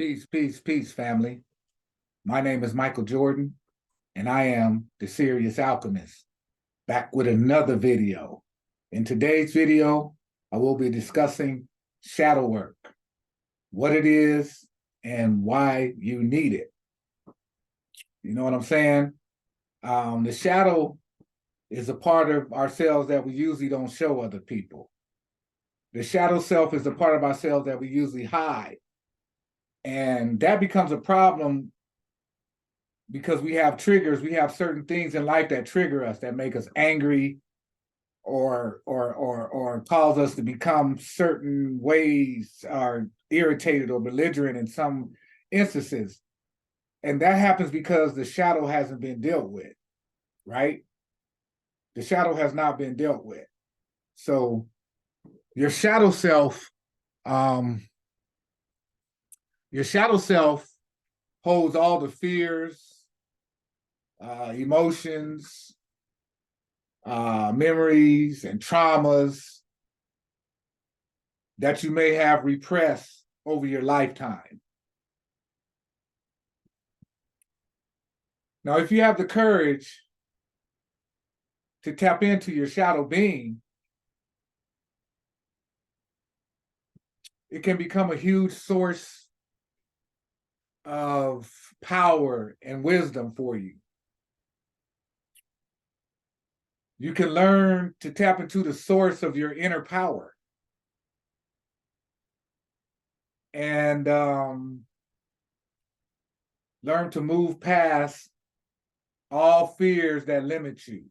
Peace, peace, peace, family. My name is Michael Jordan, and I am the Sirius Alchemist, back with another video. In today's video, I will be discussing shadow work, what it is, and why you need it. You know what I'm saying? The shadow is a part of ourselves that we usually don't show other people. The shadow self is a part of ourselves that we usually hide. And that becomes a problem because we have triggers. We have certain things in life that trigger us, that make us angry or cause us to become certain ways, or irritated or belligerent in some instances. And that happens because the shadow hasn't been dealt with, right? The shadow has not been dealt with. So your shadow self, your shadow self holds all the fears, emotions, memories, and traumas that you may have repressed over your lifetime. Now, if you have the courage to tap into your shadow being, it can become a huge source of power and wisdom for you. You can learn to tap into the source of your inner power and learn to move past all fears that limit you.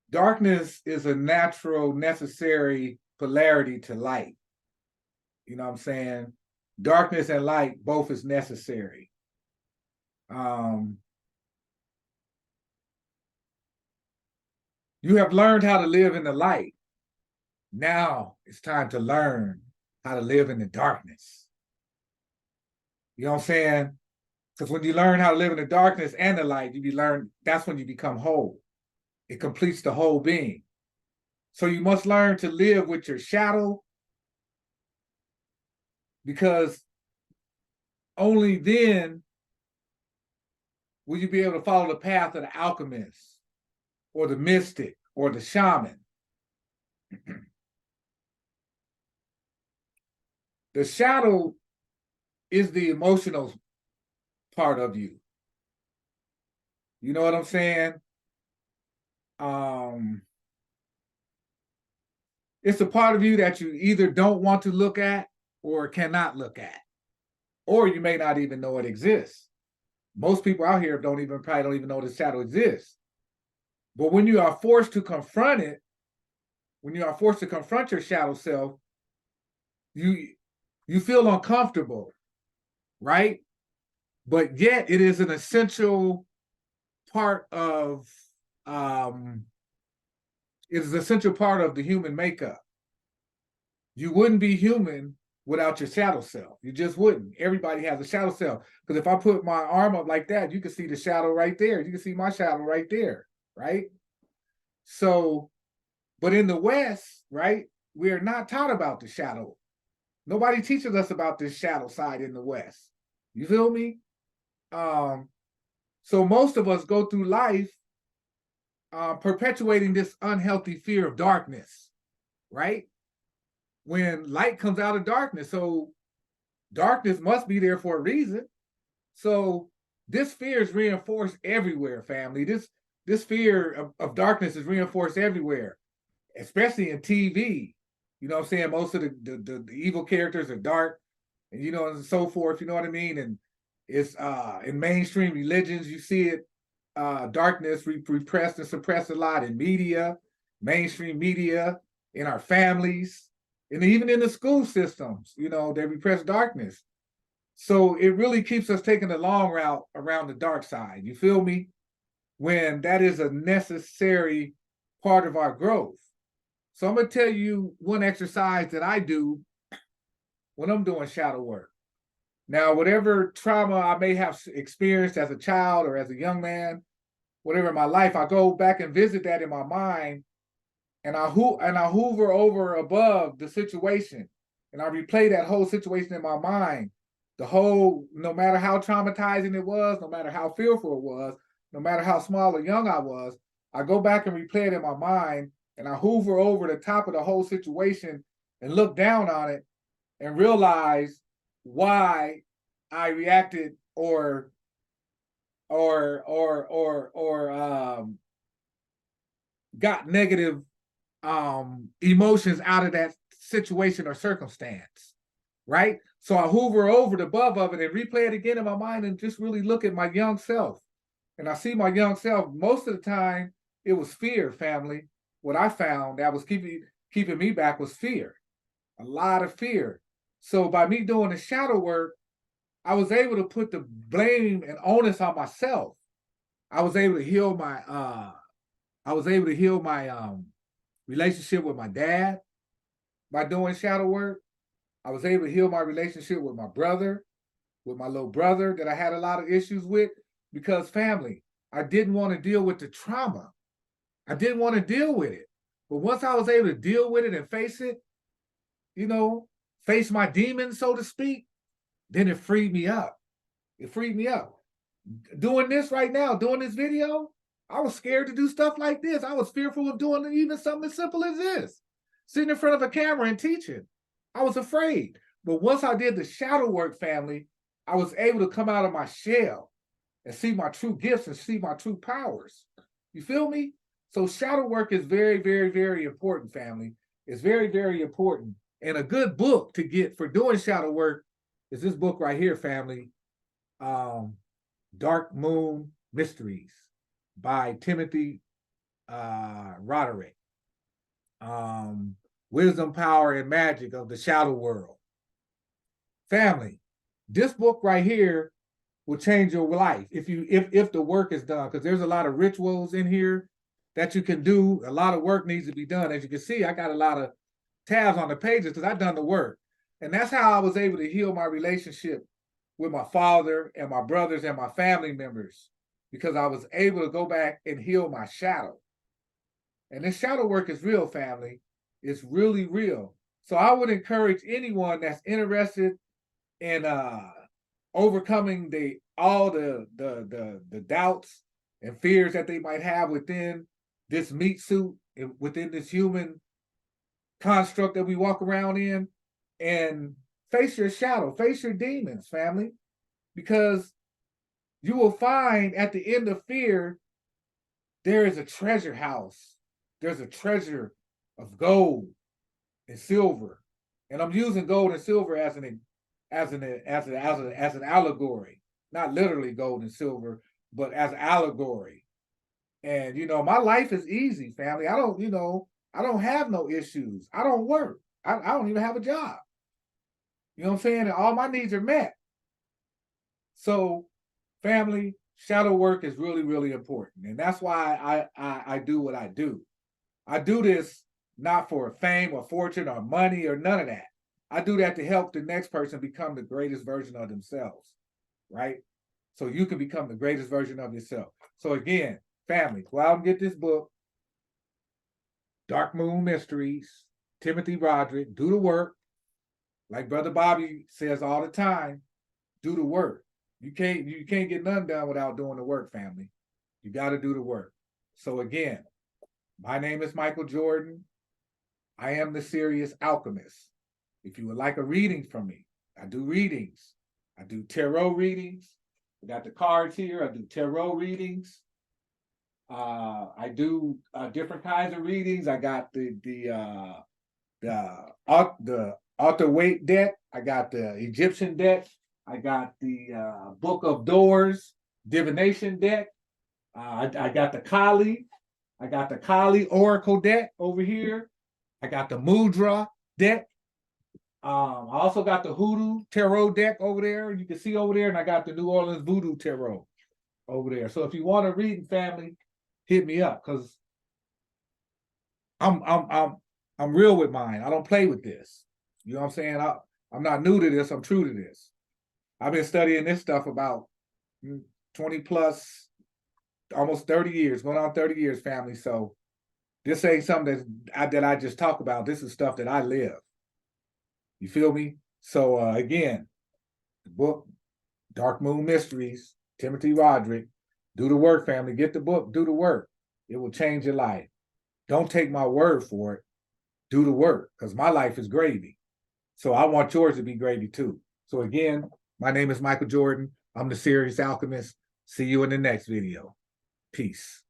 Darkness is a natural, necessary polarity to light. You know what I'm saying? Darkness and light both is necessary. You have learned how to live in the light. Now it's time to learn how to live in the darkness. You know what I'm saying? Because when you learn how to live in the darkness and the light, that's when you become whole. It completes the whole being. So you must learn to live with your shadow, because only then will you be able to follow the path of the alchemist or the mystic or the shaman. The shadow is the emotional part of you. You know what I'm saying? It's a part of you that you either don't want to look at or cannot look at, or you may not even know it exists. Most people out here probably don't even know the shadow exists. But when you are forced to confront it, when you are forced to confront your shadow self, you feel uncomfortable, right? But yet it is an essential part of it is an essential part of the human makeup. You wouldn't be human without your shadow self. You just wouldn't. Everybody has a shadow self. Because if I put my arm up like that, you can see the shadow right there. You can see my shadow right there, right? So, but in the West, right, we are not taught about the shadow. Nobody teaches us about this shadow side in the West. You feel me? So most of us go through life perpetuating this unhealthy fear of darkness, right? When light comes out of darkness, so darkness must be there for a reason. So this fear is reinforced everywhere, family. This fear of darkness is reinforced everywhere, especially in TV. You know what I'm saying? Most of the evil characters are dark, and you know, and so forth. You know what I mean? And it's in mainstream religions, you see it, darkness repressed and suppressed a lot in media, mainstream media, in our families, and even in the school systems. You know, they repress darkness. So it really keeps us taking the long route around the dark side. You feel me? When that is a necessary part of our growth. So I'm going to tell you one exercise that I do when I'm doing shadow work. Now, whatever trauma I may have experienced as a child or as a young man, whatever in my life, I go back and visit that in my mind and I hoover over above the situation, and I replay that whole situation in my mind. The whole, no matter how traumatizing it was, no matter how fearful it was, no matter how small or young I was, I go back and replay it in my mind, and I hoover over the top of the whole situation and look down on it and realize why I reacted or got negative emotions out of that situation or circumstance, right? So I hoover over the above of it and replay it again in my mind and just really look at my young self. And I see my young self, most of the time, it was fear, family. What I found that was keeping me back was fear, a lot of fear. So by me doing the shadow work, I was able to put the blame and onus on myself. I was able to heal my relationship with my dad by doing shadow work. I was able to heal my relationship with my brother, with my little brother that I had a lot of issues with, because family, I didn't want to deal with the trauma. I didn't want to deal with it. But once I was able to deal with it and face it, face my demons, so to speak, then it freed me up. It freed me up. Doing this right now, doing this video, I was scared to do stuff like this. I was fearful of doing even something as simple as this. Sitting in front of a camera and teaching. I was afraid. But once I did the shadow work, family, I was able to come out of my shell and see my true gifts and see my true powers. You feel me? So shadow work is very, very, very important, family. It's very, very important. And a good book to get for doing shadow work is this book right here, family. Dark Moon Mysteries by Timothy Roderick. Wisdom, Power, and Magic of the Shadow World. Family, this book right here will change your life if the work is done, because there's a lot of rituals in here that you can do. A lot of work needs to be done. As you can see, I got a lot of tabs on the pages because I've done the work. And that's how I was able to heal my relationship with my father and my brothers and my family members, because I was able to go back and heal my shadow. And this shadow work is real, family. It's really real. So I would encourage anyone that's interested in overcoming all the doubts and fears that they might have within this meat suit, within this human construct that we walk around in, and face your shadow, face your demons, family, because you will find at the end of fear, there is a treasure house. There's a treasure of gold and silver. And I'm using gold and silver as an allegory, not literally gold and silver, but as allegory. And my life is easy, family. I don't have no issues. I don't work. I don't even have a job. You know what I'm saying? And all my needs are met. So, family, shadow work is really, really important. And that's why I do what I do. I do this not for fame or fortune or money or none of that. I do that to help the next person become the greatest version of themselves, right? So you can become the greatest version of yourself. So again, family, go out and get this book, Dark Moon Mysteries, Timothy Roderick. Do the work. Like Brother Bobby says all the time, do the work. You can't get none done without doing the work, family. You got to do the work. So again, my name is Michael Jordan. I am the Sirius Alchemist. If you would like a reading from me, I do readings. I do tarot readings. I got the cards here. I do tarot readings. I do different kinds of readings. I got the Altar Weight deck. I got the Egyptian deck. I got the Book of Doors divination deck. I got the Kali. I got the Kali Oracle deck over here. I got the Mudra deck. I also got the Hoodoo Tarot deck over there. You can see over there, and I got the New Orleans Voodoo Tarot over there. So if you want a reading, family, hit me up, because I'm real with mine. I don't play with this. You know what I'm saying? I'm not new to this. I'm true to this. I've been studying this stuff about 20 plus, almost 30 years, going on 30 years, family. So This ain't something that I just talk about. This is stuff that I live. You feel me? So again, the book, Dark Moon Mysteries, Timothy Roderick. Do the work, family. Get the book. Do the work. It will change your life. Don't take my word for it. Do the work, because my life is gravy. So I want yours to be gravy too. So again, my name is Michael Jordan. I'm the Sirius Alchemist. See you in the next video. Peace.